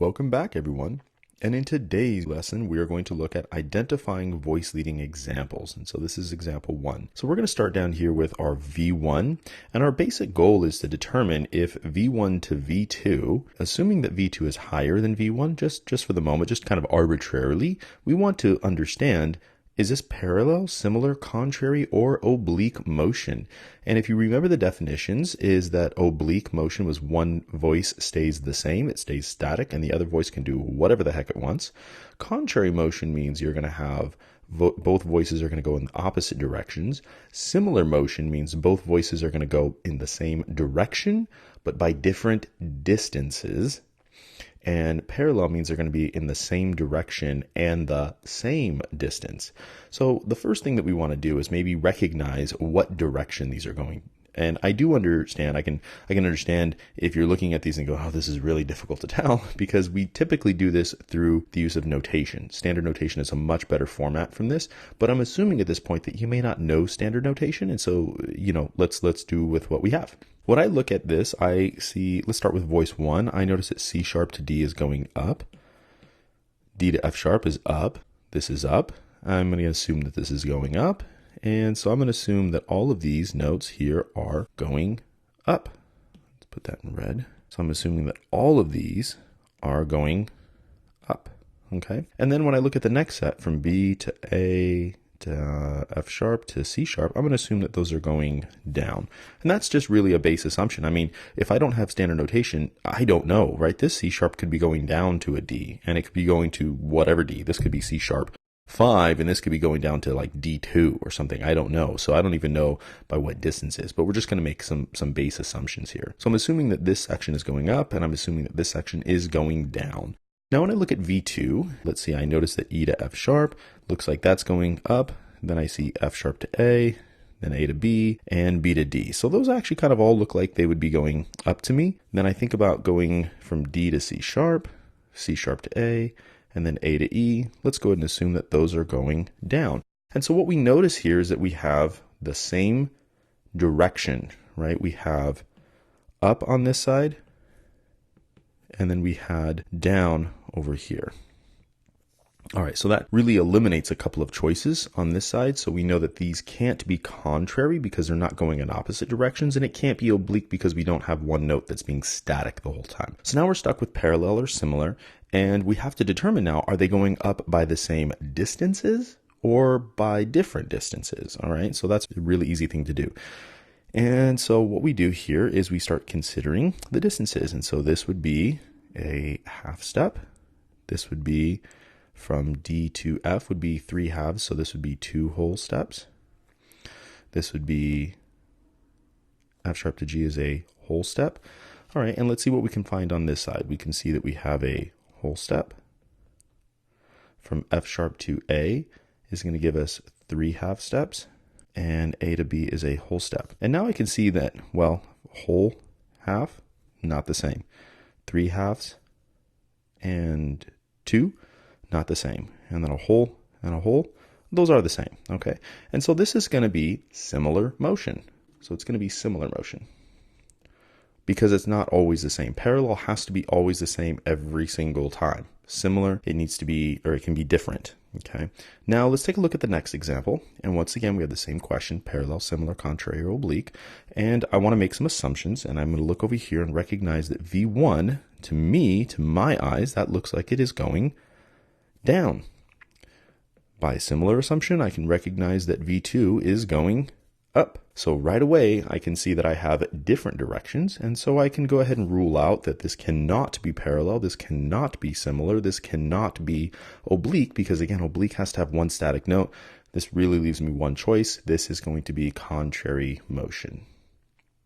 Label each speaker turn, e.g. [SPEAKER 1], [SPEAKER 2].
[SPEAKER 1] Welcome back, everyone. And in today's lesson, we are going to look at identifying voice leading examples. And so this is example 1. So we're going to start down here with our V1. And our basic goal is to determine if V1 to V2, assuming that V2 is higher than V1, just for the moment, just kind of arbitrarily, we want to understand, is this parallel, similar, contrary, or oblique motion? And if you remember the definitions, is that oblique motion was one voice stays the same, it stays static, and the other voice can do whatever the heck it wants. Contrary motion means you're going to have both voices are going to go in opposite directions. Similar motion means both voices are going to go in the same direction, but by different distances. And parallel means they're going to be in the same direction and the same distance. So the first thing that we want to do is maybe recognize what direction these are going. And I do understand, I can understand if you're looking at these and go, oh, this is really difficult to tell, because we typically do this through the use of notation. Standard notation is a much better format from this, but I'm assuming at this point that you may not know standard notation. And so, let's do with what we have. When I look at this, I see, let's start with voice 1. I notice that C sharp to D is going up. D to F sharp is up. This is up. I'm going to assume that this is going up. And so I'm going to assume that all of these notes here are going up. Let's put that in red. So I'm assuming that all of these are going up. Okay. And then when I look at the next set from B to A to F sharp to C sharp, I'm going to assume that those are going down. And that's just really a base assumption. I mean, if I don't have standard notation, I don't know, right? This C sharp could be going down to a D, and it could be going to whatever D. This could be C sharp 5, and this could be going down to like D2 or something. I don't know. So I don't even know by what distance is, but we're just going to make some base assumptions here. So I'm assuming that this section is going up, and I'm assuming that this section is going down. Now, when I look at V2, let's see, I notice that E to F sharp looks like that's going up. Then I see F sharp to A, then A to B, and B to D. So those actually kind of all look like they would be going up to me. Then I think about going from D to C sharp to A, and then A to E. Let's go ahead and assume that those are going down. And so what we notice here is that we have the same direction, right? We have up on this side, and then we had down over here. All right, so that really eliminates a couple of choices on this side. So we know that these can't be contrary because they're not going in opposite directions, and it can't be oblique because we don't have one note that's being static the whole time. So now we're stuck with parallel or similar, and we have to determine now, are they going up by the same distances or by different distances? All right, so that's a really easy thing to do. And so what we do here is we start considering the distances. And so this would be a half step. This would be from D to F would be 3 halves. So this would be 2 whole steps. This would be F sharp to G is a whole step. All right, and let's see what we can find on this side. We can see that we have a whole step. From F sharp to A is going to give us 3 half steps. And A to B is a whole step. And now I can see that, well, whole, half, not the same. 3 halves and 2, not the same. And then a whole and a whole, those are the same, okay? And so this is going to be similar motion. So it's going to be similar motion because it's not always the same. Parallel has to be always the same every single time. Similar, it needs to be, or it can be different. Okay. Now let's take a look at the next example. And once again, we have the same question, parallel, similar, contrary, or oblique. And I want to make some assumptions, and I'm going to look over here and recognize that V1, to me, to my eyes, that looks like it is going down. By a similar assumption, I can recognize that V2 is going up. So right away, I can see that I have different directions, and so I can go ahead and rule out that this cannot be parallel, this cannot be similar, this cannot be oblique, because again, oblique has to have one static note. This really leaves me one choice. This is going to be contrary motion.